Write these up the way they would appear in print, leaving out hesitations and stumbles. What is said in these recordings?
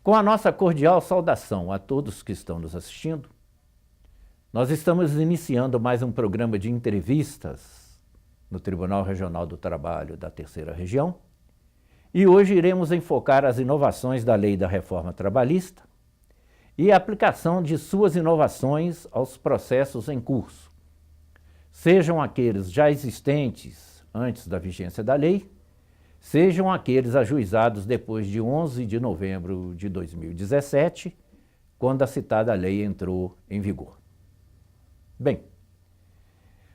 Com a nossa cordial saudação a todos que estão nos assistindo, nós estamos iniciando mais um programa de entrevistas no Tribunal Regional do Trabalho da Terceira Região e hoje iremos enfocar as inovações da Lei da Reforma Trabalhista e a aplicação de suas inovações aos processos em curso, sejam aqueles já existentes antes da vigência da lei, sejam aqueles ajuizados depois de 11 de novembro de 2017, quando a citada lei entrou em vigor. Bem,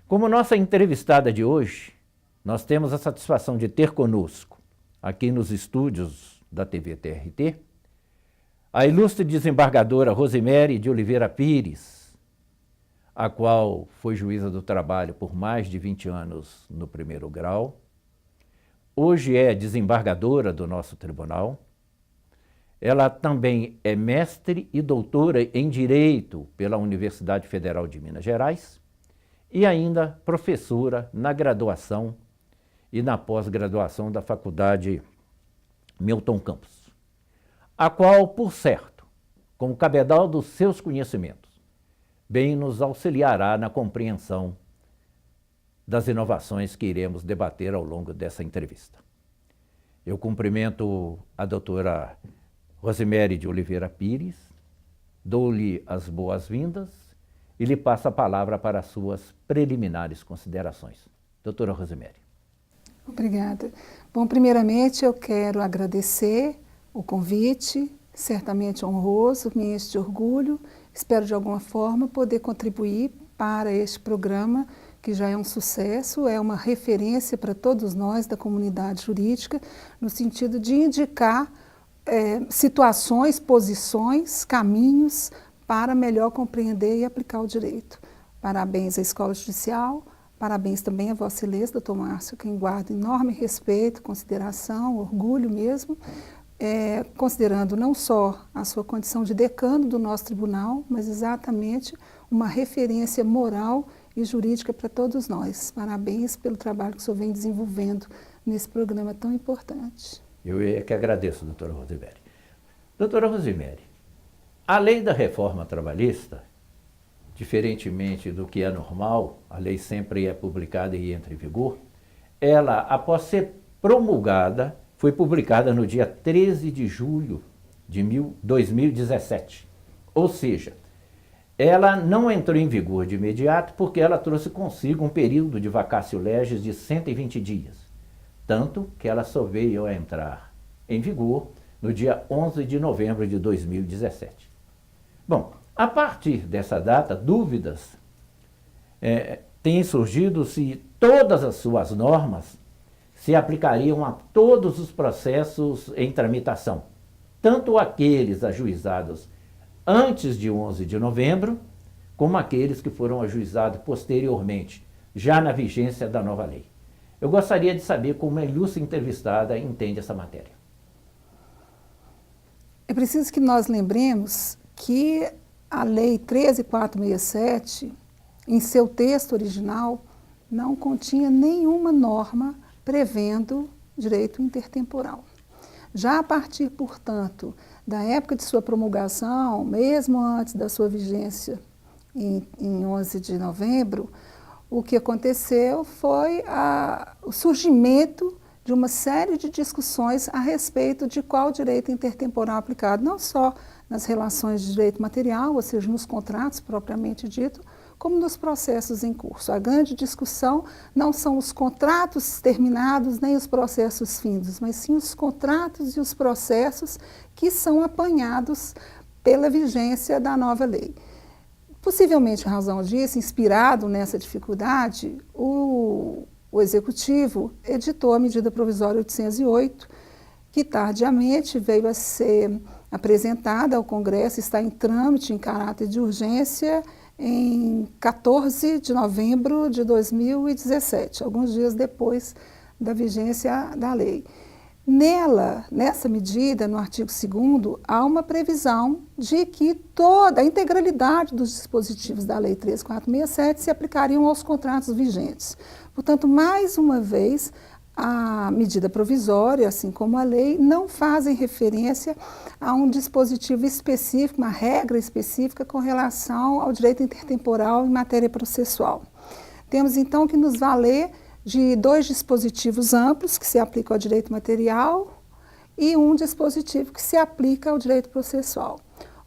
como nossa entrevistada de hoje, nós temos a satisfação de ter conosco, aqui nos estúdios da TV TRT, a ilustre desembargadora Rosimery de Oliveira Pires, a qual foi juíza do trabalho por mais de 20 anos no primeiro grau, hoje é desembargadora do nosso tribunal. Ela também é mestre e doutora em Direito pela Universidade Federal de Minas Gerais e ainda professora na graduação e na pós-graduação da Faculdade Milton Campos, a qual, por certo, com o cabedal dos seus conhecimentos, bem nos auxiliará na compreensão das inovações que iremos debater ao longo dessa entrevista. Eu cumprimento a doutora Rosimery de Oliveira Pires, dou-lhe as boas-vindas e lhe passo a palavra para as suas preliminares considerações. Doutora Rosimery. Obrigada. Bom, primeiramente eu quero agradecer o convite, certamente honroso, me enche de orgulho. Espero de alguma forma poder contribuir para este programa, que já é um sucesso, é uma referência para todos nós da comunidade jurídica, no sentido de indicar situações, posições, caminhos para melhor compreender e aplicar o direito. Parabéns à Escola Judicial, parabéns também a Vossa Excelência, doutor Márcio, quem guarda enorme respeito, consideração, orgulho mesmo, considerando não só a sua condição de decano do nosso tribunal, mas exatamente uma referência moral e jurídica para todos nós. Parabéns pelo trabalho que o senhor vem desenvolvendo nesse programa tão importante. Eu é que agradeço, doutora Rosimery. Doutora Rosimery, a Lei da Reforma Trabalhista, diferentemente do que é normal, a lei sempre é publicada e entra em vigor, ela, após ser promulgada, foi publicada no dia 13 de julho de 2017. Ou seja, ela não entrou em vigor de imediato porque ela trouxe consigo um período de vacatio legis de 120 dias. Tanto que ela só veio a entrar em vigor no dia 11 de novembro de 2017. Bom, a partir dessa data, dúvidas têm surgido se todas as suas normas se aplicariam a todos os processos em tramitação, tanto aqueles ajuizados antes de 11 de novembro, como aqueles que foram ajuizados posteriormente, já na vigência da nova lei. Eu gostaria de saber como a ilustre entrevistada entende essa matéria. É preciso que nós lembremos que a Lei 13.467, em seu texto original, não continha nenhuma norma prevendo direito intertemporal. Já a partir, portanto, da época de sua promulgação, mesmo antes da sua vigência em 11 de novembro, o que aconteceu foi o surgimento de uma série de discussões a respeito de qual direito intertemporal aplicado, não só nas relações de direito material, ou seja, nos contratos propriamente dito, como nos processos em curso. A grande discussão não são os contratos terminados nem os processos findos, mas sim os contratos e os processos que são apanhados pela vigência da nova lei. Possivelmente, em razão disso, inspirado nessa dificuldade, o Executivo editou a medida provisória 808, que tardiamente veio a ser apresentada ao Congresso, está em trâmite em caráter de urgência em 14 de novembro de 2017, alguns dias depois da vigência da lei. Nessa medida, no artigo 2º, há uma previsão de que toda a integralidade dos dispositivos da Lei 13.467 se aplicariam aos contratos vigentes. Portanto, mais uma vez, a medida provisória, assim como a lei, não fazem referência a um dispositivo específico, uma regra específica com relação ao direito intertemporal em matéria processual. Temos então que nos valer de 2 dispositivos amplos que se aplicam ao direito material e um dispositivo que se aplica ao direito processual.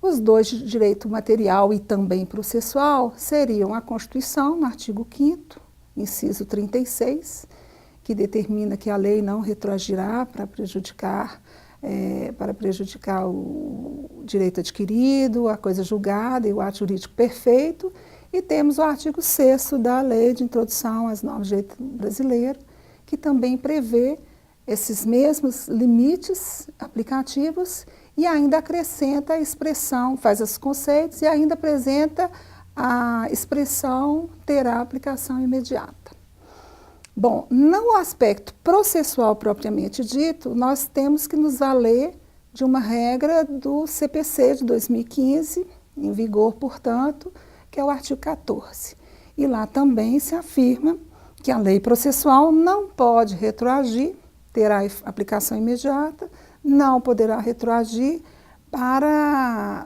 Os 2 de direito material e também processual seriam a Constituição, no artigo 5º, inciso 36, que determina que a lei não retroagirá para prejudicar o direito adquirido, a coisa julgada e o ato jurídico perfeito. E temos o artigo 6º da Lei de Introdução às Normas de Direito Brasileiro, que também prevê esses mesmos limites aplicativos e ainda acrescenta a expressão, faz os conceitos e ainda apresenta a expressão terá aplicação imediata. Bom, no aspecto processual propriamente dito, nós temos que nos valer de uma regra do CPC de 2015, em vigor, portanto, que é o artigo 14. E lá também se afirma que a lei processual não pode retroagir, terá aplicação imediata, não poderá retroagir para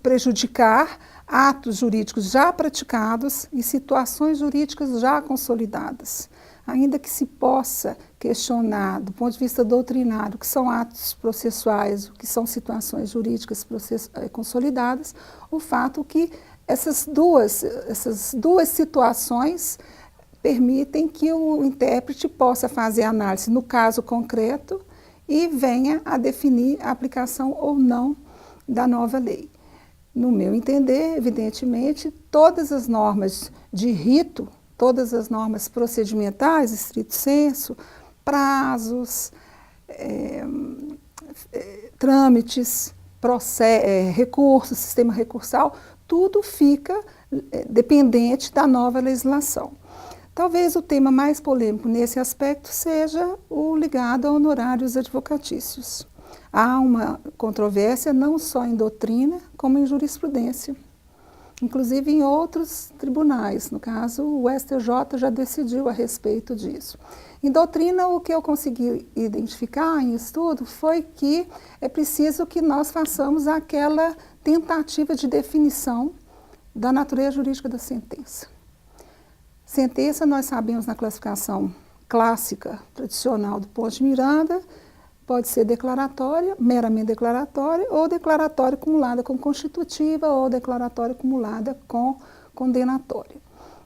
prejudicar atos jurídicos já praticados e situações jurídicas já consolidadas. Ainda que se possa questionar, do ponto de vista doutrinário, o que são atos processuais, o que são situações jurídicas consolidadas, o fato que essas duas situações permitem que o intérprete possa fazer análise no caso concreto e venha a definir a aplicação ou não da nova lei. No meu entender, evidentemente, todas as normas de rito, todas as normas procedimentais, estrito sensu, prazos, trâmites, recursos, sistema recursal, tudo fica dependente da nova legislação. Talvez o tema mais polêmico nesse aspecto seja o ligado a honorários advocatícios. Há uma controvérsia não só em doutrina, como em jurisprudência. Inclusive em outros tribunais, no caso o STJ já decidiu a respeito disso. Em doutrina, o que eu consegui identificar em estudo foi que é preciso que nós façamos aquela tentativa de definição da natureza jurídica da sentença. Sentença, nós sabemos na classificação clássica, tradicional do Ponte de Miranda, pode ser declaratória, meramente declaratória, ou declaratória acumulada com constitutiva, ou declaratória acumulada com condenatória.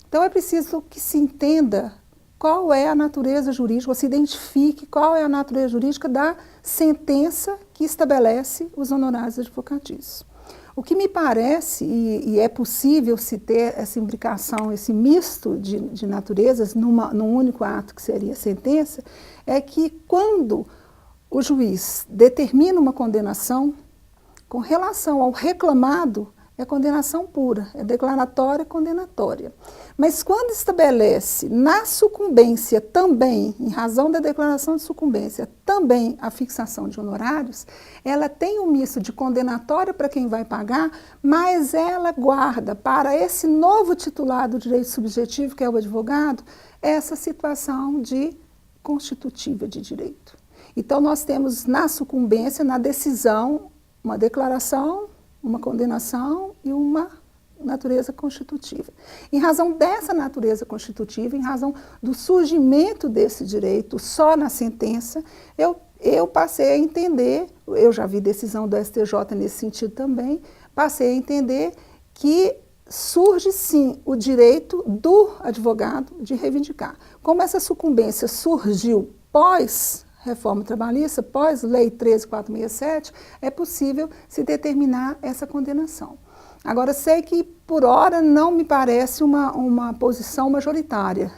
Então é preciso que se entenda qual é a natureza jurídica, ou se identifique qual é a natureza jurídica da sentença que estabelece os honorários advocatícios. O que me parece, e é possível se ter essa imbricação, esse misto de naturezas num único ato que seria a sentença, é que quando o juiz determina uma condenação, com relação ao reclamado, é condenação pura, é declaratória e condenatória. Mas quando estabelece na sucumbência também, em razão da declaração de sucumbência, também a fixação de honorários, ela tem um misto de condenatória para quem vai pagar, mas ela guarda para esse novo titular do direito subjetivo, que é o advogado, essa situação de constitutiva de direito. Então nós temos na sucumbência, na decisão, uma declaração, uma condenação e uma natureza constitutiva. Em razão dessa natureza constitutiva, em razão do surgimento desse direito só na sentença, eu passei a entender, eu já vi decisão do STJ nesse sentido também, passei a entender que surge sim o direito do advogado de reivindicar. Como essa sucumbência surgiu pós-reforma trabalhista, pós-lei 13.467, é possível se determinar essa condenação. Agora, sei que, por hora, não me parece uma posição majoritária.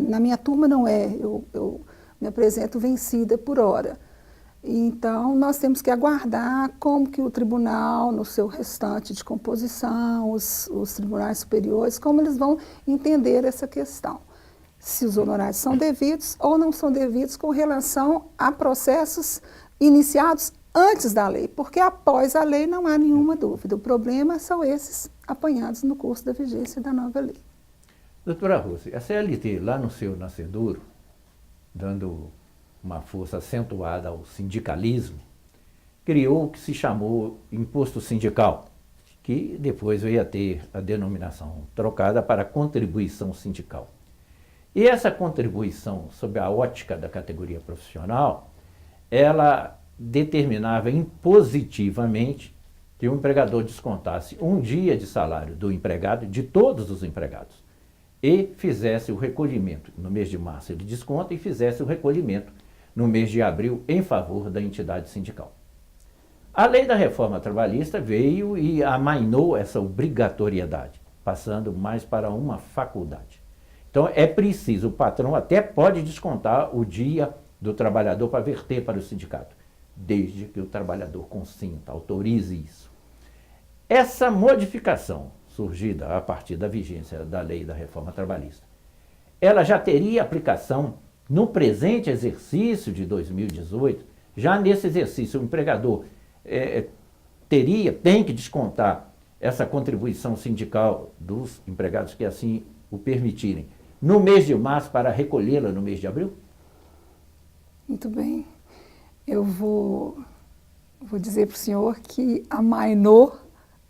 Na minha turma não é, eu me apresento vencida por hora. Então, nós temos que aguardar como que o tribunal, no seu restante de composição, os tribunais superiores, como eles vão entender essa questão. Se os honorários são devidos ou não são devidos com relação a processos iniciados antes da lei, porque após a lei não há nenhuma dúvida. O problema são esses apanhados no curso da vigência da nova lei. Doutora Rose, a CLT lá no seu nascedouro, dando uma força acentuada ao sindicalismo, criou o que se chamou imposto sindical, que depois veio a ter a denominação trocada para contribuição sindical. E essa contribuição, sob a ótica da categoria profissional, ela determinava impositivamente que o empregador descontasse um dia de salário do empregado, de todos os empregados, e fizesse o recolhimento. No mês de março ele desconta e fizesse o recolhimento no mês de abril em favor da entidade sindical. A lei da reforma trabalhista veio e amainou essa obrigatoriedade, passando mais para uma faculdade. Então é preciso, o patrão até pode descontar o dia do trabalhador para verter para o sindicato, desde que o trabalhador consinta, autorize isso. Essa modificação, surgida a partir da vigência da lei da reforma trabalhista, ela já teria aplicação no presente exercício de 2018. Já nesse exercício o empregador tem que descontar essa contribuição sindical dos empregados que assim o permitirem no mês de março para recolhê-la no mês de abril? Muito bem. Eu vou dizer para o senhor que amainou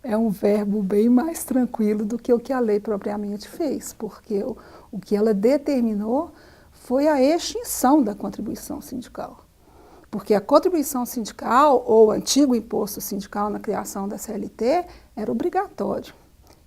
é um verbo bem mais tranquilo do que o que a lei propriamente fez, porque o que ela determinou foi a extinção da contribuição sindical. Porque a contribuição sindical, ou o antigo imposto sindical na criação da CLT, era obrigatório.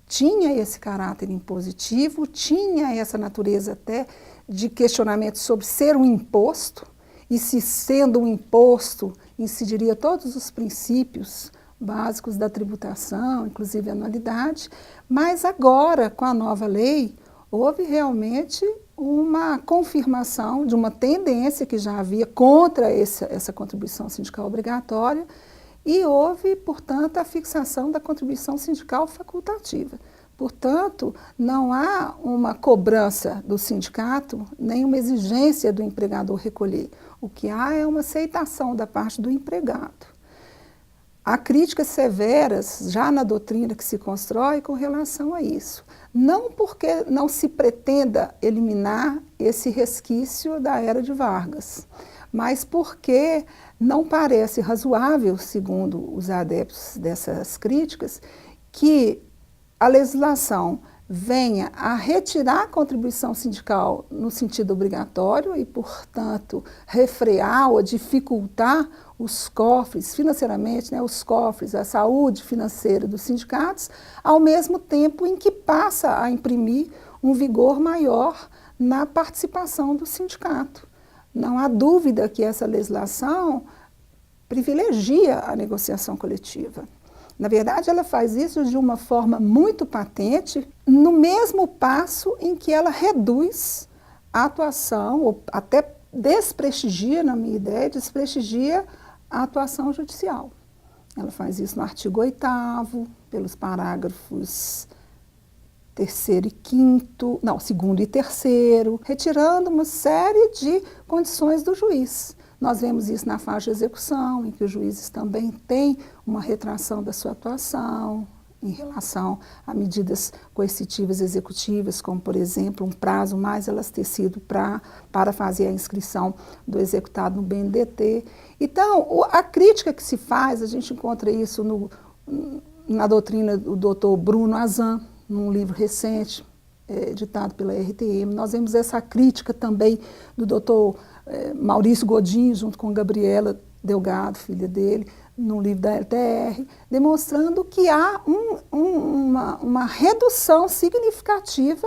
Tinha esse caráter impositivo, tinha essa natureza até de questionamento sobre ser um imposto, e se sendo um imposto, incidiria todos os princípios básicos da tributação, inclusive a anualidade, mas agora, com a nova lei, houve realmente uma confirmação de uma tendência que já havia contra essa contribuição sindical obrigatória e houve, portanto, a fixação da contribuição sindical facultativa. Portanto, não há uma cobrança do sindicato, nem uma exigência do empregador recolher. O que há é uma aceitação da parte do empregado. Há críticas severas já na doutrina que se constrói com relação a isso. Não porque não se pretenda eliminar esse resquício da era de Vargas, mas porque não parece razoável, segundo os adeptos dessas críticas, que a legislação venha a retirar a contribuição sindical no sentido obrigatório e, portanto, refrear ou dificultar os cofres financeiramente, os cofres, a saúde financeira dos sindicatos, ao mesmo tempo em que passa a imprimir um vigor maior na participação do sindicato. Não há dúvida que essa legislação privilegia a negociação coletiva. Na verdade, ela faz isso de uma forma muito patente, no mesmo passo em que ela reduz a atuação, ou até desprestigia, na minha ideia, desprestigia a atuação judicial. Ela faz isso no artigo 8º, pelos parágrafos 2º e 3º, retirando uma série de condições do juiz. Nós vemos isso na fase de execução, em que os juízes também têm uma retração da sua atuação em relação a medidas coercitivas executivas, como, por exemplo, um prazo mais elastecido para fazer a inscrição do executado no BNDES. Então, a crítica que se faz, a gente encontra isso na doutrina do doutor Bruno Azan, num livro recente, editado pela RTM. Nós vemos essa crítica também do doutor Maurício Godinho, junto com Gabriela Delgado, filha dele, num livro da LTR, demonstrando que há uma redução significativa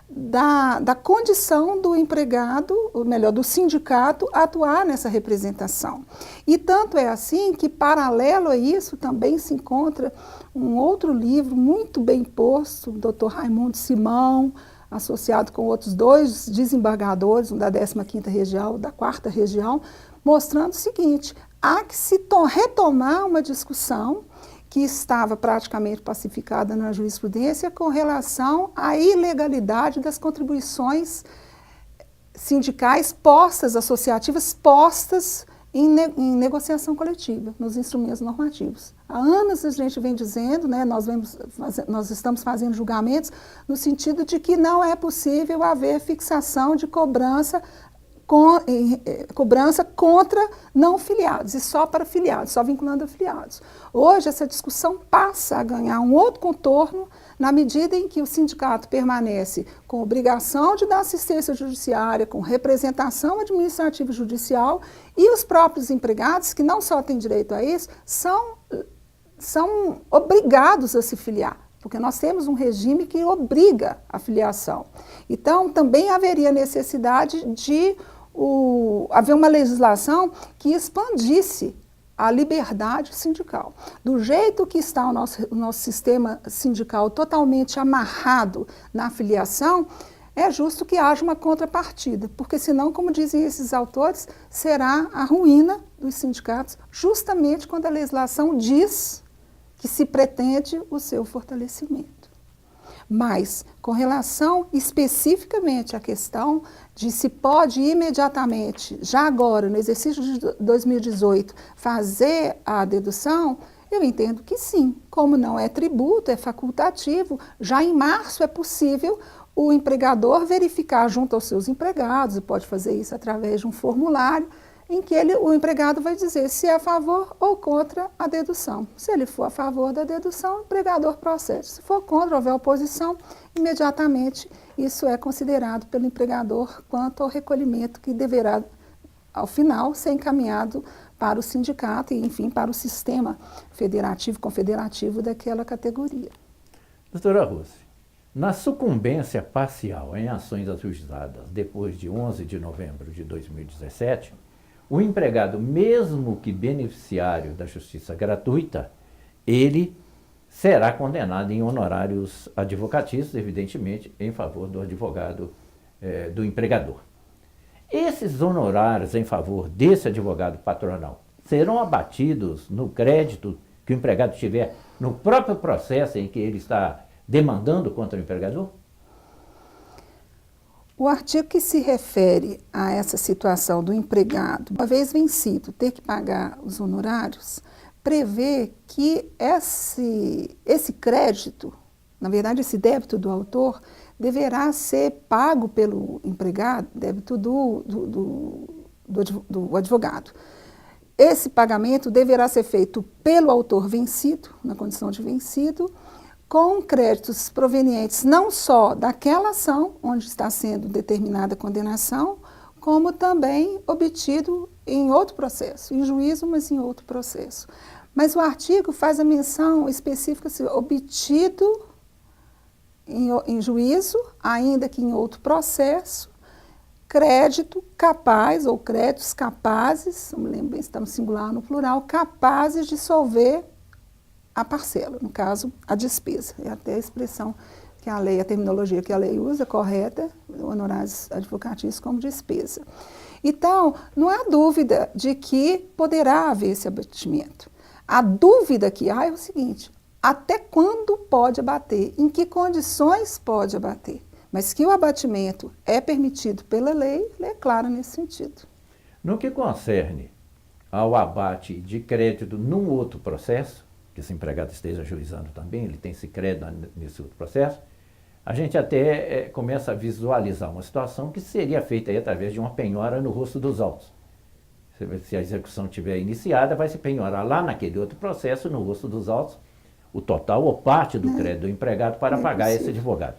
da condição do empregado, ou melhor, do sindicato, atuar nessa representação. E tanto é assim que, paralelo a isso, também se encontra um outro livro muito bem posto, do Dr. Raimundo Simão, associado com outros 2 desembargadores, um da 15ª Região, da 4ª Região, mostrando o seguinte: há que se retomar uma discussão que estava praticamente pacificada na jurisprudência com relação à ilegalidade das contribuições sindicais associativas postas em negociação coletiva, nos instrumentos normativos. Há anos a gente vem dizendo, nós estamos fazendo julgamentos no sentido de que não é possível haver fixação de cobrança cobrança contra não filiados e só para filiados, só vinculando afiliados. Hoje essa discussão passa a ganhar um outro contorno na medida em que o sindicato permanece com obrigação de dar assistência judiciária, com representação administrativa e judicial, e os próprios empregados, que não só têm direito a isso, são obrigados a se filiar, porque nós temos um regime que obriga a filiação. Então, também haveria necessidade de haver uma legislação que expandisse a liberdade sindical. Do jeito que está o nosso sistema sindical totalmente amarrado na filiação, é justo que haja uma contrapartida, porque senão, como dizem esses autores, será a ruína dos sindicatos, justamente quando a legislação diz que se pretende o seu fortalecimento. Mas, com relação especificamente à questão de se pode imediatamente, já agora, no exercício de 2018, fazer a dedução, eu entendo que sim. Como não é tributo, é facultativo, já em março é possível o empregador verificar junto aos seus empregados, e pode fazer isso através de um formulário, em que o empregado vai dizer se é a favor ou contra a dedução. Se ele for a favor da dedução, o empregador procede. Se for contra, houver oposição, imediatamente isso é considerado pelo empregador quanto ao recolhimento que deverá, ao final, ser encaminhado para o sindicato e, enfim, para o sistema federativo, confederativo daquela categoria. Doutora Rose, na sucumbência parcial em ações ajuizadas depois de 11 de novembro de 2017, o empregado, mesmo que beneficiário da justiça gratuita, ele será condenado em honorários advocatícios, evidentemente, em favor do advogado do empregador. Esses honorários em favor desse advogado patronal serão abatidos no crédito que o empregado tiver no próprio processo em que ele está demandando contra o empregador? O artigo que se refere a essa situação do empregado, uma vez vencido, ter que pagar os honorários, prevê que esse crédito, na verdade esse débito do autor, deverá ser pago pelo empregado, débito do advogado. Esse pagamento deverá ser feito pelo autor vencido, na condição de vencido, com créditos provenientes não só daquela ação onde está sendo determinada a condenação, como também obtido em outro processo, em juízo, mas em outro processo. Mas o artigo faz a menção específica, assim, obtido em juízo, ainda que em outro processo, crédito capaz, ou créditos capazes, não me lembro bem se está no singular ou no plural, capazes de solver a parcela, no caso, a despesa. É até a expressão que a lei, a terminologia que a lei usa, correta, honorários advocatícios como despesa. Então, não há dúvida de que poderá haver esse abatimento. A dúvida que há é o seguinte: até quando pode abater? Em que condições pode abater? Mas que o abatimento é permitido pela lei, é claro nesse sentido. No que concerne ao abate de crédito num outro processo, que esse empregado esteja ajuizando também, ele tem esse crédito nesse outro processo, a gente até começa a visualizar uma situação que seria feita aí através de uma penhora no rosto dos autos. Se a execução estiver iniciada, vai se penhorar lá naquele outro processo, no rosto dos autos, o total ou parte do crédito do empregado para pagar esse advogado.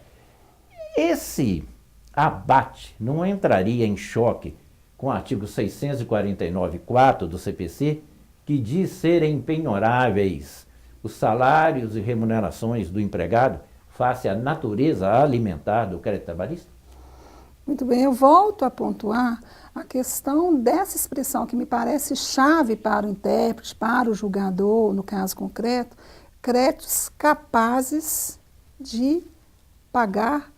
Esse abate não entraria em choque com o artigo 649-4 do CPC, que diz serem penhoráveis os salários e remunerações do empregado face à natureza alimentar do crédito trabalhista? Muito bem, eu volto a pontuar a questão dessa expressão que me parece chave para o intérprete, para o julgador, no caso concreto, créditos capazes de pagar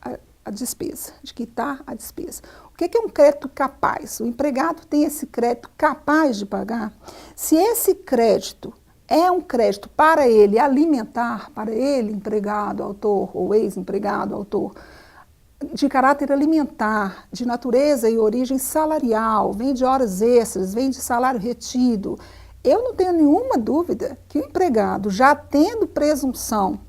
a despesa, de quitar a despesa. O que é um crédito capaz? O empregado tem esse crédito capaz de pagar? Se esse crédito é um crédito para ele alimentar, para ele, empregado, autor, ou ex-empregado, autor, de caráter alimentar, de natureza e origem salarial, vem de horas extras, vem de salário retido, eu não tenho nenhuma dúvida que o empregado, já tendo presunção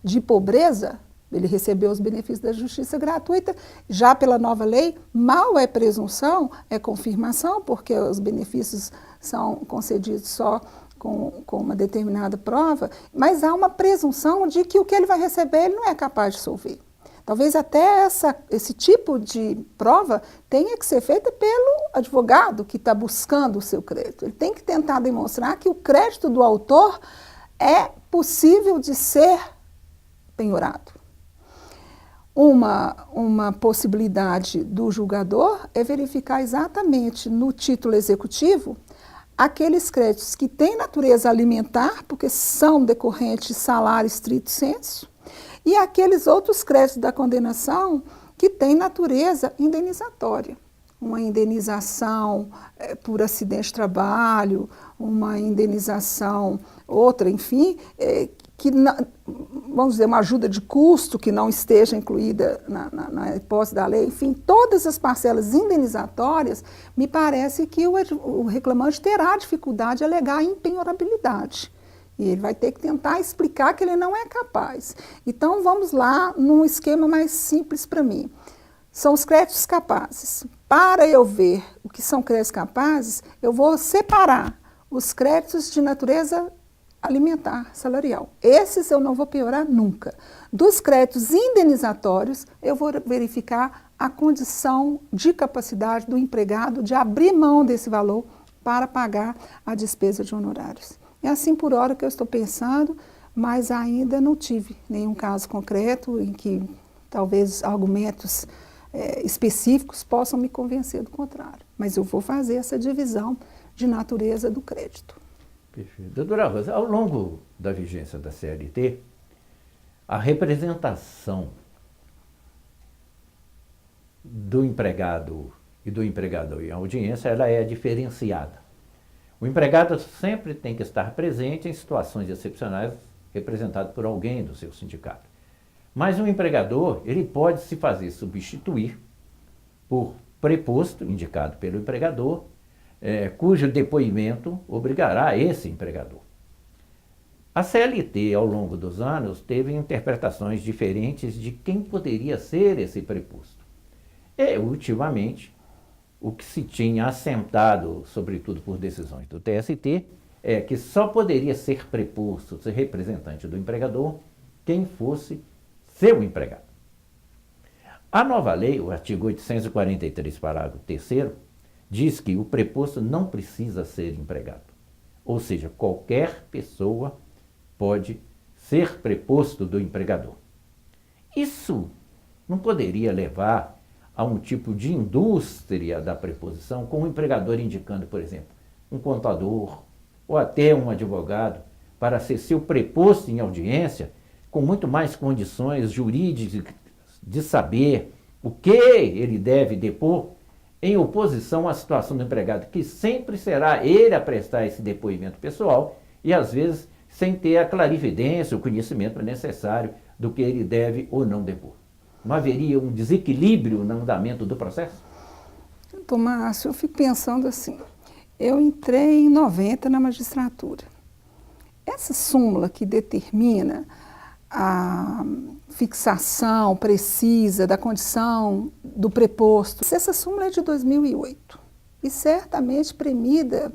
de pobreza, Ele recebeu os benefícios da justiça gratuita. Já pela nova lei, mal é presunção, é confirmação, porque os benefícios são concedidos só com uma determinada prova, mas há uma presunção de que o que ele vai receber ele não é capaz de solver. Talvez até esse tipo de prova tenha que ser feita pelo advogado que está buscando o seu crédito. Ele tem que tentar demonstrar que o crédito do autor é possível de ser penhorado. Uma possibilidade do julgador é verificar exatamente no título executivo aqueles créditos que têm natureza alimentar, porque são decorrentes de salário estrito sensu, e aqueles outros créditos da condenação que têm natureza indenizatória. Uma indenização por acidente de trabalho, uma indenização, outra, enfim, vamos dizer, uma ajuda de custo que não esteja incluída na hipótese da lei, enfim, todas as parcelas indenizatórias, me parece que o reclamante terá dificuldade de alegar a impenhorabilidade. E ele vai ter que tentar explicar que ele não é capaz. Então, vamos lá num esquema mais simples para mim. São os créditos capazes. Para eu ver o que são créditos capazes, eu vou separar os créditos de natureza alimentar, salarial. Esses eu não vou penhorar nunca. Dos créditos indenizatórios, eu vou verificar a condição de capacidade do empregado de abrir mão desse valor para pagar a despesa de honorários. É assim por hora que eu estou pensando, mas ainda não tive nenhum caso concreto em que talvez argumentos específicos possam me convencer do contrário. Mas eu vou fazer essa divisão de natureza do crédito. Perfeito. Doutora Rosa, ao longo da vigência da CLT, a representação do empregado e do empregador em audiência, ela é diferenciada. O empregado sempre tem que estar presente em situações excepcionais, representado por alguém do seu sindicato. Mas o empregador, ele pode se fazer substituir por preposto, indicado pelo empregador, cujo depoimento obrigará esse empregador. A CLT, ao longo dos anos, teve interpretações diferentes de quem poderia ser esse preposto. E, ultimamente, o que se tinha assentado, sobretudo por decisões do TST, é que só poderia ser preposto, ser representante do empregador, quem fosse seu empregado. A nova lei, o artigo 843, parágrafo 3º, diz que o preposto não precisa ser empregado. Ou seja, qualquer pessoa pode ser preposto do empregador. Isso não poderia levar a um tipo de indústria da preposição, com o empregador indicando, por exemplo, um contador ou até um advogado para ser seu preposto em audiência, com muito mais condições jurídicas de saber o que ele deve depor, em oposição à situação do empregado, que sempre será ele a prestar esse depoimento pessoal e, às vezes, sem ter a clarividência, o conhecimento necessário do que ele deve ou não depor. Não haveria um desequilíbrio no andamento do processo? Tomás, eu fico pensando assim, eu entrei em 90 na magistratura. Essa súmula que determina a fixação precisa da condição do preposto, essa súmula é de 2008 e certamente premida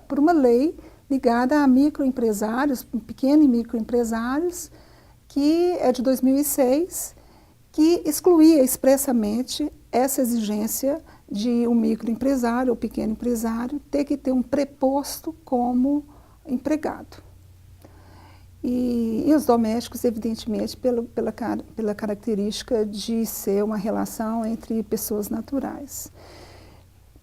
por uma lei ligada a microempresários, pequenos e microempresários, que é de 2006, que excluía expressamente essa exigência de um microempresário ou pequeno empresário ter que ter um preposto como empregado. E os domésticos, evidentemente, pela característica de ser uma relação entre pessoas naturais.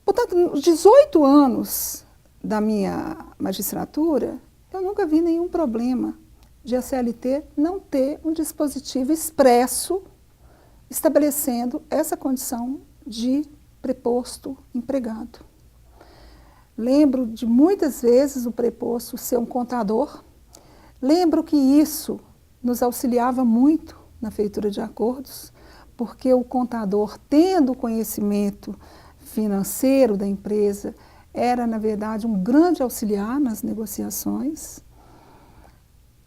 Portanto, nos 18 anos da minha magistratura, eu nunca vi nenhum problema de a CLT não ter um dispositivo expresso estabelecendo essa condição de preposto empregado. Lembro de muitas vezes o preposto ser um contador. Lembro que isso nos auxiliava muito na feitura de acordos, porque o contador, tendo conhecimento financeiro da empresa, era, na verdade, um grande auxiliar nas negociações.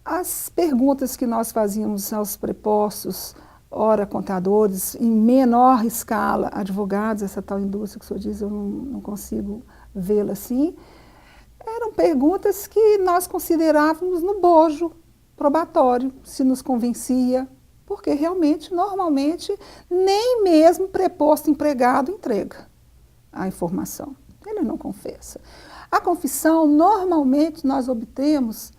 As perguntas que nós fazíamos aos prepostos, ora contadores, em menor escala, advogados, essa tal indústria que o senhor diz, eu não consigo vê-la assim, eram perguntas que nós considerávamos no bojo probatório, se nos convencia, porque realmente, normalmente, nem mesmo preposto empregado entrega a informação. Ele não confessa. A confissão, normalmente, nós obtemos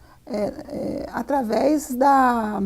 através da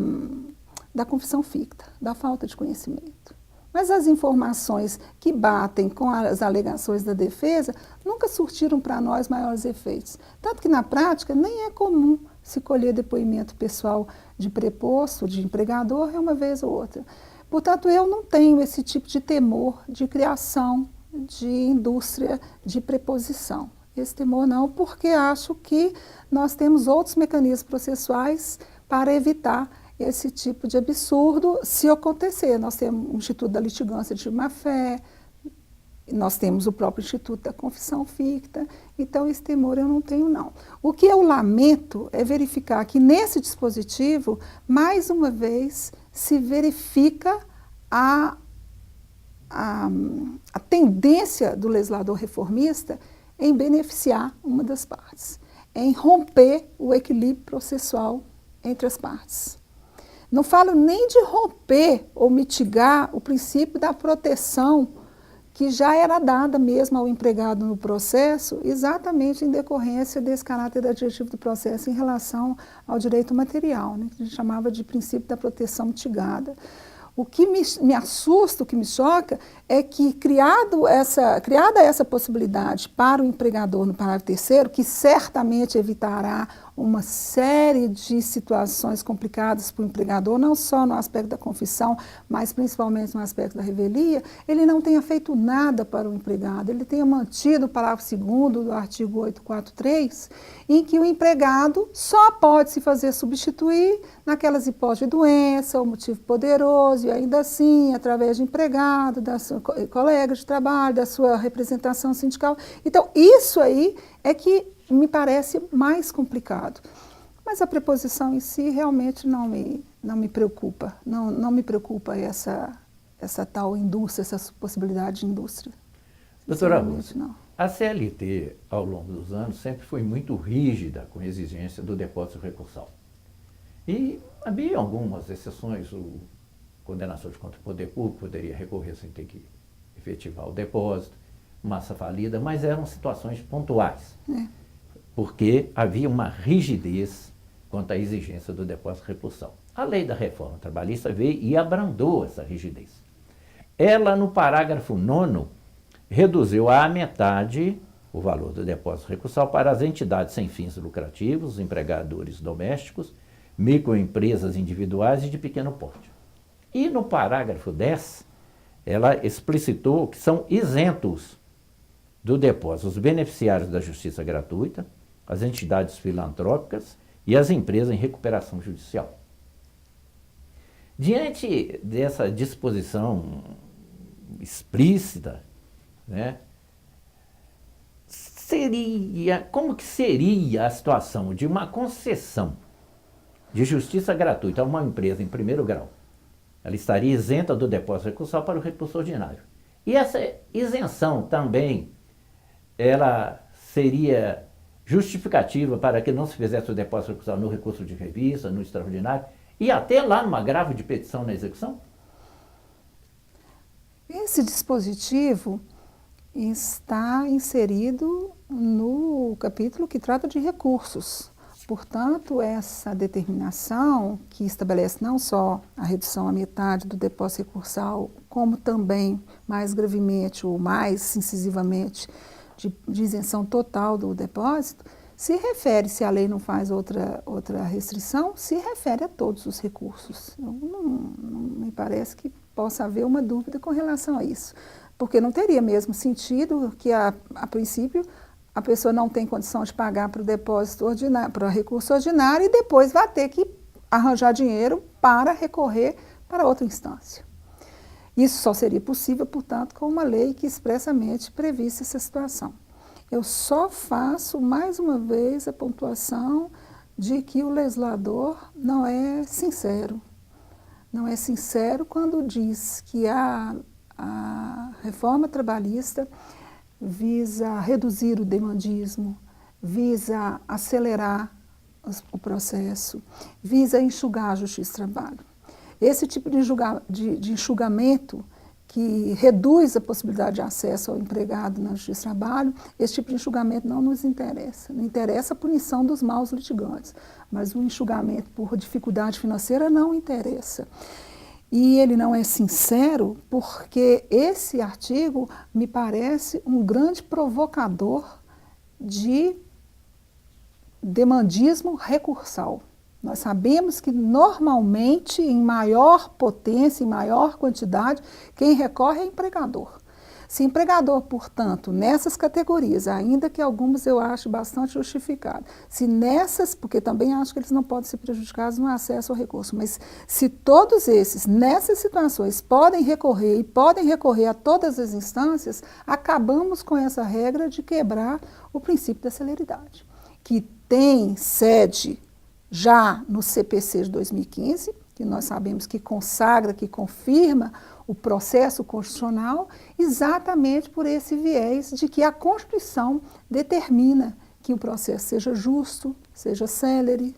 confissão ficta, da falta de conhecimento. Mas as informações que batem com as alegações da defesa nunca surtiram para nós maiores efeitos. Tanto que, na prática, nem é comum se colher depoimento pessoal de preposto, de empregador, uma vez ou outra. Portanto, eu não tenho esse tipo de temor de criação de indústria de preposição. Esse temor não, porque acho que nós temos outros mecanismos processuais para evitar esse tipo de absurdo se acontecer. Nós temos o Instituto da Litigância de Má-Fé, nós temos o próprio Instituto da Confissão Ficta, então esse temor eu não tenho, não. O que eu lamento é verificar que nesse dispositivo, mais uma vez, se verifica a tendência do legislador reformista em beneficiar uma das partes, em romper o equilíbrio processual entre as partes. Não falo nem de romper ou mitigar o princípio da proteção que já era dada mesmo ao empregado no processo, exatamente em decorrência desse caráter adjetivo do processo em relação ao direito material, né, que a gente chamava de princípio da proteção mitigada. O que me assusta, o que me choca, é que criada essa possibilidade para o empregador no parágrafo 3º, que certamente evitará uma série de situações complicadas para o empregador, não só no aspecto da confissão, mas principalmente no aspecto da revelia, ele não tenha feito nada para o empregado, ele tenha mantido o parágrafo 2º do artigo 843, em que o empregado só pode se fazer substituir naquelas hipóteses de doença ou motivo poderoso, e ainda assim, através de empregado, da sua colega de trabalho, da sua representação sindical. Então, isso aí é que me parece mais complicado. Mas a preposição em si realmente não me preocupa. Não me preocupa essa tal indústria, essa possibilidade de indústria. Doutora Rosa, a CLT, ao longo dos anos, sempre foi muito rígida com a exigência do depósito recursal. E havia algumas exceções, condenação contra o poder público poderia recorrer sem ter que efetivar o depósito, massa falida, mas eram situações pontuais. Porque havia uma rigidez quanto à exigência do depósito recursal. A lei da reforma trabalhista veio e abrandou essa rigidez. Ela, no parágrafo 9º, reduziu à metade o valor do depósito recursal para as entidades sem fins lucrativos, empregadores domésticos, microempresas individuais e de pequeno porte. E no parágrafo 10, ela explicitou que são isentos do depósito os beneficiários da justiça gratuita, as entidades filantrópicas e as empresas em recuperação judicial. Diante dessa disposição explícita, né, como que seria a situação de uma concessão de justiça gratuita a uma empresa em primeiro grau? Ela estaria isenta do depósito recursal para o recurso ordinário. E essa isenção também, ela seria justificativa para que não se fizesse o depósito recursal no recurso de revista, no extraordinário, e até lá numa agravo de petição na execução? Esse dispositivo está inserido no capítulo que trata de recursos. Portanto, essa determinação que estabelece não só a redução à metade do depósito recursal, como também, mais gravemente ou mais incisivamente, de isenção total do depósito, se refere, se a lei não faz outra restrição, se refere a todos os recursos. Não me parece que possa haver uma dúvida com relação a isso, porque não teria mesmo sentido que, a princípio, a pessoa não tem condição de pagar para o depósito ordinário, para o recurso ordinário, e depois vai ter que arranjar dinheiro para recorrer para outra instância. Isso só seria possível, portanto, com uma lei que expressamente previsse essa situação. Eu só faço, mais uma vez, a pontuação de que o legislador não é sincero. Não é sincero quando diz que a reforma trabalhista visa reduzir o demandismo, visa acelerar o processo, visa enxugar a justiça do trabalho. Esse tipo de enxugamento que reduz a possibilidade de acesso ao empregado na justiça do trabalho, esse tipo de enxugamento não nos interessa. Não interessa a punição dos maus litigantes, mas o enxugamento por dificuldade financeira não interessa. E ele não é sincero porque esse artigo me parece um grande provocador de demandismo recursal. Nós sabemos que normalmente, em maior potência, em maior quantidade, quem recorre é empregador. Se empregador, portanto, nessas categorias, ainda que algumas eu acho bastante justificado, se nessas, porque também acho que eles não podem ser prejudicados no acesso ao recurso, mas se todos esses, nessas situações, podem recorrer e podem recorrer a todas as instâncias, acabamos com essa regra de quebrar o princípio da celeridade, que tem sede já no CPC de 2015, que nós sabemos que consagra, que confirma o processo constitucional, exatamente por esse viés de que a Constituição determina que o processo seja justo, seja célere,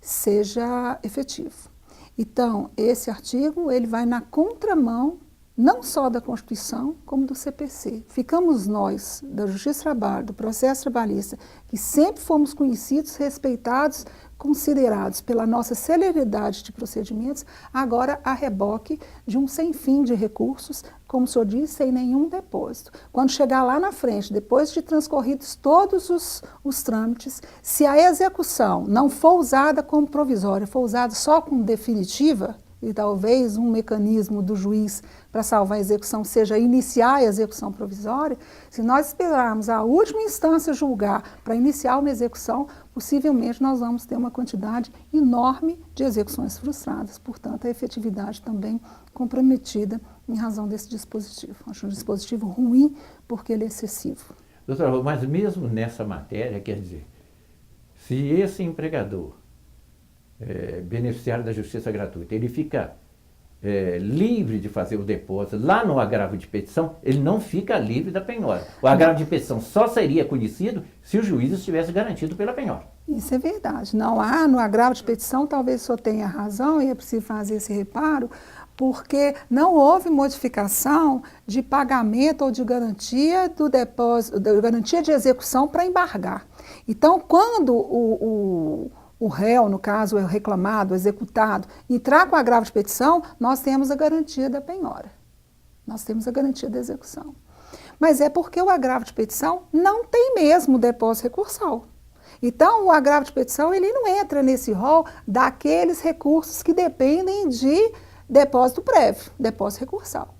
seja efetivo. Então, esse artigo ele vai na contramão não só da Constituição, como do CPC. Ficamos nós, da Justiça do Trabalho, do processo trabalhista, que sempre fomos conhecidos, respeitados, considerados pela nossa celeridade de procedimentos, agora a reboque de um sem fim de recursos, como o senhor disse, sem nenhum depósito. Quando chegar lá na frente, depois de transcorridos todos os trâmites, se a execução não for usada como provisória, for usada só como definitiva, e talvez um mecanismo do juiz para salvar a execução seja iniciar a execução provisória, se nós esperarmos a última instância julgar para iniciar uma execução, possivelmente nós vamos ter uma quantidade enorme de execuções frustradas, portanto a efetividade também comprometida em razão desse dispositivo. Acho um dispositivo ruim porque ele é excessivo. Doutora, mas mesmo nessa matéria, quer dizer, se esse empregador beneficiário da justiça gratuita, ele fica livre de fazer o depósito lá no agravo de petição, ele não fica livre da penhora. O agravo de petição só seria conhecido se o juiz estivesse garantido pela penhora. Isso é verdade. Não há, no agravo de petição, talvez só tenha razão, e é preciso fazer esse reparo, porque não houve modificação de pagamento ou de garantia do depósito, de garantia de execução para embargar. Então, quando o réu, no caso, é o reclamado, o executado, entrar com agravo de petição, nós temos a garantia da penhora. Nós temos a garantia da execução. Mas é porque o agravo de petição não tem mesmo depósito recursal. Então, o agravo de petição ele não entra nesse rol daqueles recursos que dependem de depósito prévio, depósito recursal.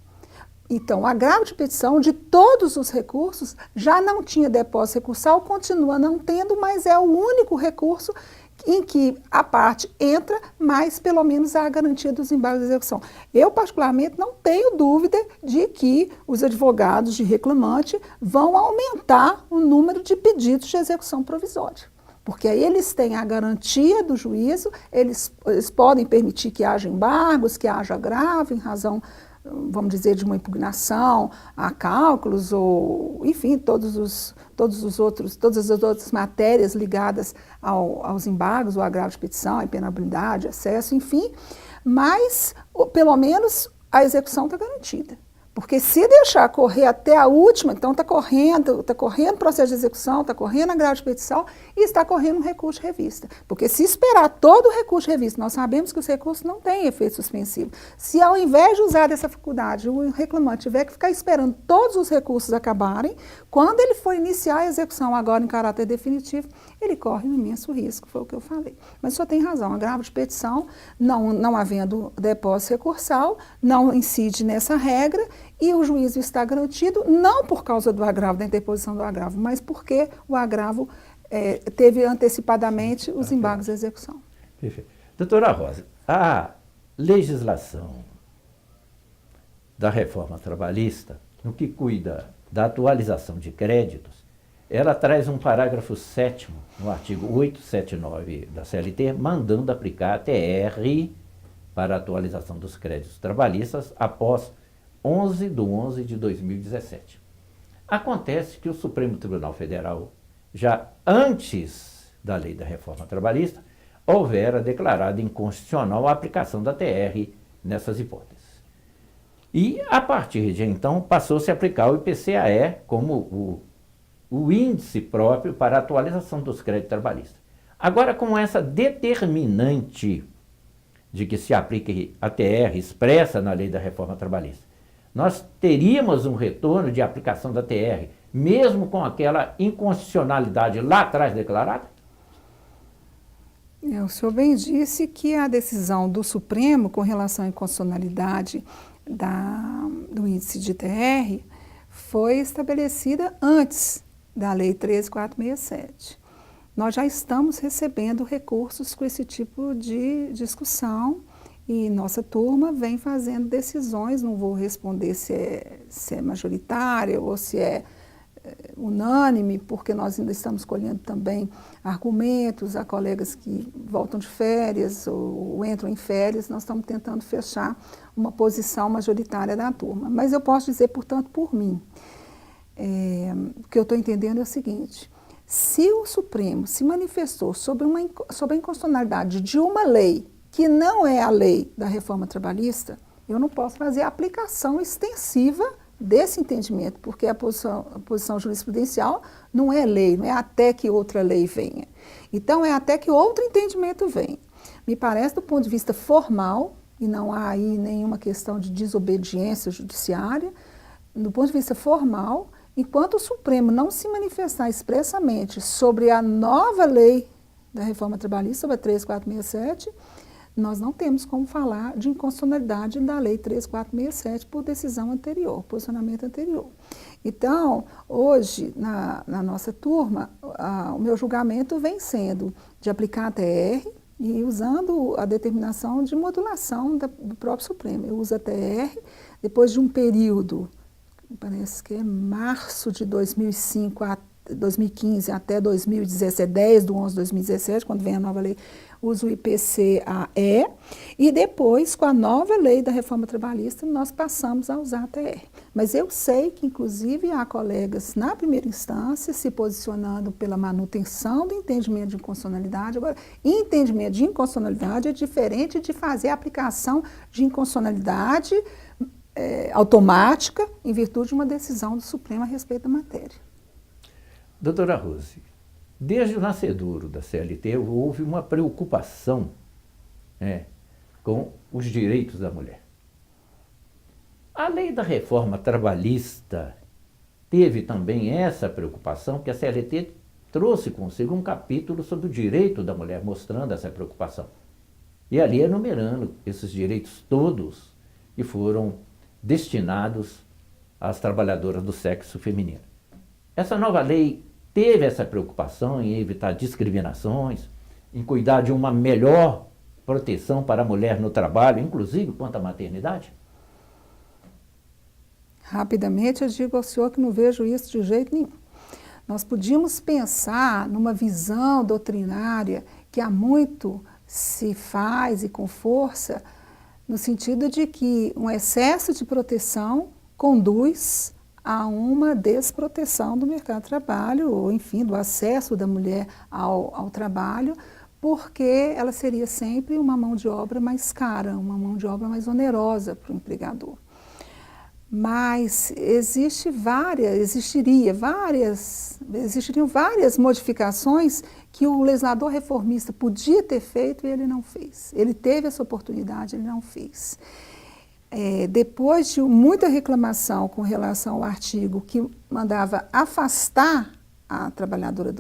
Então, o agravo de petição de todos os recursos já não tinha depósito recursal, continua não tendo, mas é o único recurso em que a parte entra, mas pelo menos há a garantia dos embargos de execução. Eu, particularmente, não tenho dúvida de que os advogados de reclamante vão aumentar o número de pedidos de execução provisória. Porque aí eles têm a garantia do juízo, eles podem permitir que haja embargos, que haja agravo em razão, vamos dizer, de uma impugnação a cálculos ou, enfim, todas as outras matérias ligadas aos embargos, o agravo de petição, a impenabilidade, acesso, enfim, mas, pelo menos, a execução está garantida. Porque se deixar correr até a última, então está correndo o processo de execução, está correndo agravo de petição e está correndo um recurso de revista. Porque se esperar todo o recurso de revista, nós sabemos que os recursos não têm efeito suspensivo. Se ao invés de usar dessa faculdade, o reclamante tiver que ficar esperando todos os recursos acabarem, quando ele for iniciar a execução agora em caráter definitivo, ele corre um imenso risco, foi o que eu falei. Mas o senhor tem razão, agravo de petição, não havendo depósito recursal, não incide nessa regra, e o juízo está garantido não por causa do agravo, da interposição do agravo, mas porque o agravo teve antecipadamente os embargos de execução. Perfeito. Doutora Rosa, a legislação da reforma trabalhista, no que cuida da atualização de créditos, ela traz um parágrafo 7º no artigo 879 da CLT, mandando aplicar a TR para a atualização dos créditos trabalhistas após 11/11/2017. Acontece que o Supremo Tribunal Federal, já antes da lei da reforma trabalhista, houvera declarado inconstitucional a aplicação da TR nessas hipóteses. E, a partir de então, passou-se a aplicar o IPCAE como o índice próprio para a atualização dos créditos trabalhistas. Agora, com essa determinante de que se aplique a TR expressa na lei da reforma trabalhista, nós teríamos um retorno de aplicação da TR, mesmo com aquela inconstitucionalidade lá atrás declarada? O senhor bem disse que a decisão do Supremo com relação à inconstitucionalidade do índice de TR foi estabelecida antes da Lei 13.467. Nós já estamos recebendo recursos com esse tipo de discussão e nossa turma vem fazendo decisões, não vou responder se é majoritária ou se é unânime, porque nós ainda estamos colhendo também argumentos, há colegas que voltam de férias ou entram em férias, nós estamos tentando fechar uma posição majoritária da turma. Mas eu posso dizer, portanto, por mim, o que eu estou entendendo é o seguinte: se o Supremo se manifestou sobre a inconstitucionalidade de uma lei que não é a lei da reforma trabalhista, eu não posso fazer a aplicação extensiva desse entendimento, porque a posição jurisprudencial não é lei, não é até que outra lei venha. Então, é até que outro entendimento venha. Me parece, do ponto de vista formal, e não há aí nenhuma questão de desobediência judiciária, do ponto de vista formal, enquanto o Supremo não se manifestar expressamente sobre a nova lei da reforma trabalhista, sobre a 13.467, nós não temos como falar de inconstitucionalidade da lei 13.467 por decisão anterior, posicionamento anterior. Então, hoje, na nossa turma, o meu julgamento vem sendo de aplicar a TR e usando a determinação de modulação do próprio Supremo. Eu uso a TR depois de um período, parece que é março de 2015 até 2017, 10/11/2017, quando vem a nova lei, uso o IPCAE, e depois, com a nova lei da reforma trabalhista, nós passamos a usar a TR. Mas eu sei que, inclusive, há colegas na primeira instância se posicionando pela manutenção do entendimento de inconstitucionalidade. Agora, entendimento de inconstitucionalidade é diferente de fazer a aplicação de inconstitucionalidade automática em virtude de uma decisão do Supremo a respeito da matéria. Doutora Rose, desde o nascedouro da CLT houve uma preocupação com os direitos da mulher. A lei da reforma trabalhista teve também essa preocupação, que a CLT trouxe consigo um capítulo sobre o direito da mulher, mostrando essa preocupação. E ali enumerando esses direitos todos que foram destinados às trabalhadoras do sexo feminino. Essa nova lei teve essa preocupação em evitar discriminações, em cuidar de uma melhor proteção para a mulher no trabalho, inclusive quanto à maternidade? Rapidamente eu digo ao senhor que não vejo isso de jeito nenhum. Nós podíamos pensar numa visão doutrinária que há muito se faz e com força, no sentido de que um excesso de proteção conduz a uma desproteção do mercado de trabalho, ou enfim, do acesso da mulher ao trabalho, porque ela seria sempre uma mão de obra mais cara, uma mão de obra mais onerosa para o empregador. Mas existiriam várias modificações que o legislador reformista podia ter feito e ele não fez. Ele teve essa oportunidade, ele não fez. Depois de muita reclamação com relação ao artigo que mandava afastar a trabalhadora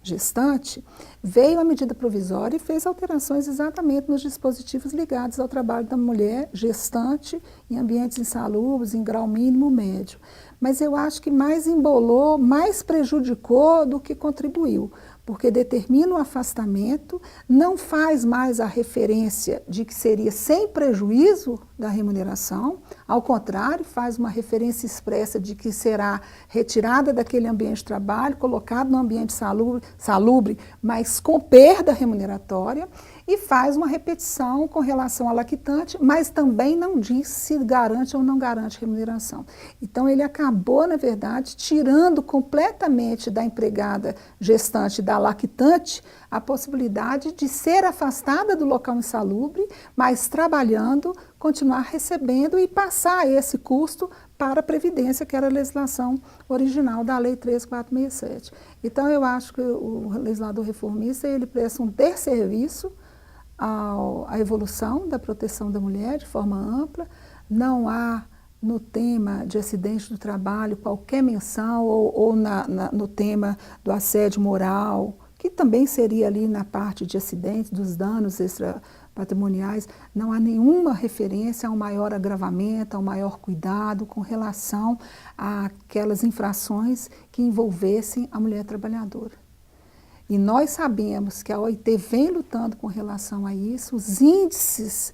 gestante, veio a medida provisória e fez alterações exatamente nos dispositivos ligados ao trabalho da mulher gestante em ambientes insalubres, em grau mínimo médio. mas eu acho que mais embolou, mais prejudicou do que contribuiu, porque determina o afastamento, não faz mais a referência de que seria sem prejuízo da remuneração, ao contrário, faz uma referência expressa de que será retirada daquele ambiente de trabalho, colocado no ambiente salubre, mas com perda remuneratória, e faz uma repetição com relação à lactante, mas também não diz se garante ou não garante remuneração. Então, ele acabou, na verdade, tirando completamente da empregada gestante, da lactante, a possibilidade de ser afastada do local insalubre, mas trabalhando, continuar recebendo e passar esse custo para a Previdência, que era a legislação original da Lei 13467. Então, eu acho que o legislador reformista, ele presta um desserviço à evolução da proteção da mulher de forma ampla. Não há no tema de acidente do trabalho qualquer menção ou no tema do assédio moral, que também seria ali na parte de acidentes, dos danos extrapatrimoniais, não há nenhuma referência a um maior agravamento, a um maior cuidado com relação àquelas infrações que envolvessem a mulher trabalhadora. E nós sabemos que a OIT vem lutando com relação a isso. Os índices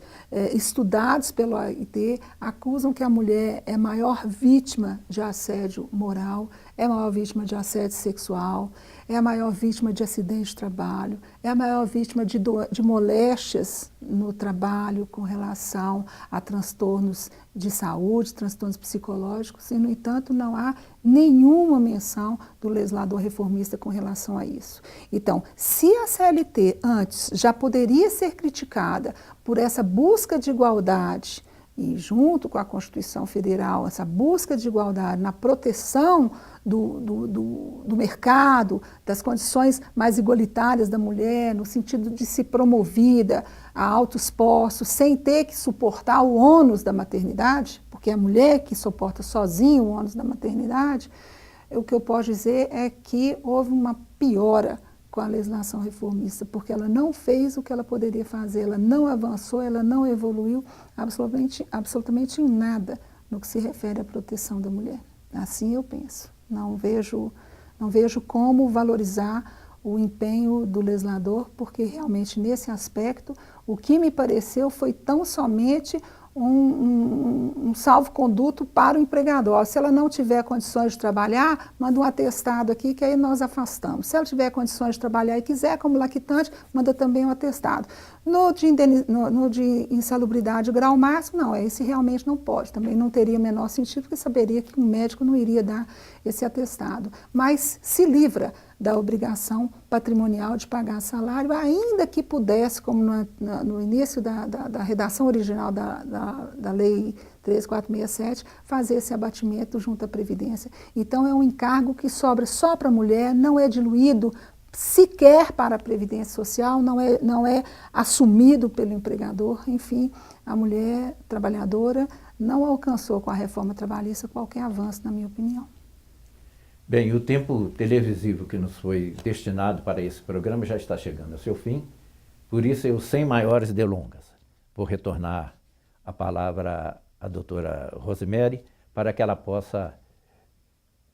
estudados pela OIT acusam que a mulher é a maior vítima de assédio moral, é a maior vítima de assédio sexual, é a maior vítima de acidente de trabalho, é a maior vítima de moléstias no trabalho com relação a transtornos de saúde, transtornos psicológicos, e, no entanto, não há nenhuma menção do legislador reformista com relação a isso. Então, se a CLT antes já poderia ser criticada por essa busca de igualdade, e junto com a Constituição Federal, essa busca de igualdade na proteção do mercado, das condições mais igualitárias da mulher, no sentido de ser promovida a altos postos, sem ter que suportar o ônus da maternidade, porque é a mulher que suporta sozinha o ônus da maternidade, o que eu posso dizer é que houve uma piora com a legislação reformista, porque ela não fez o que ela poderia fazer, ela não avançou, ela não evoluiu absolutamente em nada no que se refere à proteção da mulher. Assim eu penso. Não vejo como valorizar o empenho do legislador, porque realmente nesse aspecto o que me pareceu foi tão somente um salvo-conduto para o empregador. Se ela não tiver condições de trabalhar, manda um atestado aqui que aí nós afastamos. Se ela tiver condições de trabalhar e quiser, como lactante, manda também um atestado. No de insalubridade grau máximo, não, esse realmente não pode. Também não teria o menor sentido, porque saberia que um médico não iria dar esse atestado. Mas se livra da obrigação patrimonial de pagar salário, ainda que pudesse, como no início da redação original da Lei 13467, fazer esse abatimento junto à Previdência. Então, é um encargo que sobra só para a mulher, não é diluído sequer para a Previdência Social, não é assumido pelo empregador. Enfim, a mulher trabalhadora não alcançou com a reforma trabalhista qualquer avanço, na minha opinião. Bem, o tempo televisivo que nos foi destinado para esse programa já está chegando ao seu fim, por isso eu, sem maiores delongas, vou retornar a palavra à doutora Rosemary para que ela possa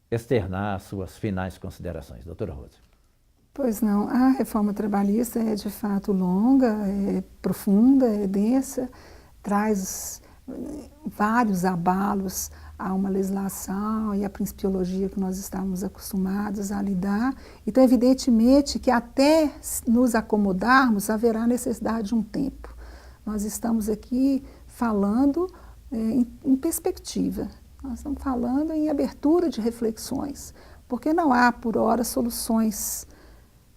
externar as suas finais considerações. Doutora Rose. Pois não, a reforma trabalhista é de fato longa, é profunda, é densa, traz vários abalos a uma legislação e a principiologia que nós estamos acostumados a lidar. Então, evidentemente que até nos acomodarmos haverá necessidade de um tempo. Nós estamos aqui falando em perspectiva, nós estamos falando em abertura de reflexões, porque não há, por hora, soluções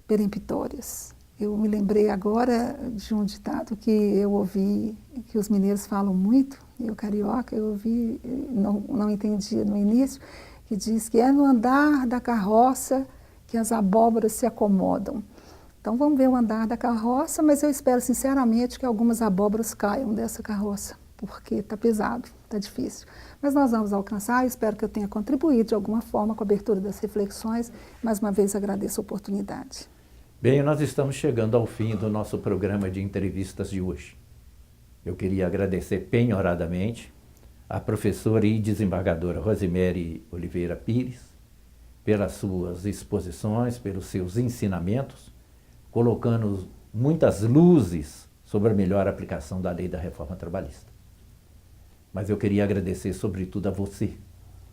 peremptórias. Eu me lembrei agora de um ditado que eu ouvi, que os mineiros falam muito, eu carioca, eu ouvi, não entendi no início, que diz que é no andar da carroça que as abóboras se acomodam. Então vamos ver o andar da carroça, mas eu espero sinceramente que algumas abóboras caiam dessa carroça, porque está pesado, está difícil. Mas nós vamos alcançar, espero que eu tenha contribuído de alguma forma com a abertura das reflexões. Mais uma vez agradeço a oportunidade. Bem, nós estamos chegando ao fim do nosso programa de entrevistas de hoje. Eu queria agradecer penhoradamente a professora e desembargadora Rosemary Oliveira Pires, pelas suas exposições, pelos seus ensinamentos, colocando muitas luzes sobre a melhor aplicação da lei da reforma trabalhista. Mas eu queria agradecer sobretudo a você,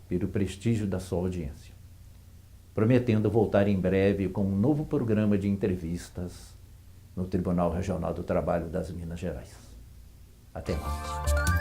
pelo prestígio da sua audiência, prometendo voltar em breve com um novo programa de entrevistas no Tribunal Regional do Trabalho das Minas Gerais. Até lá.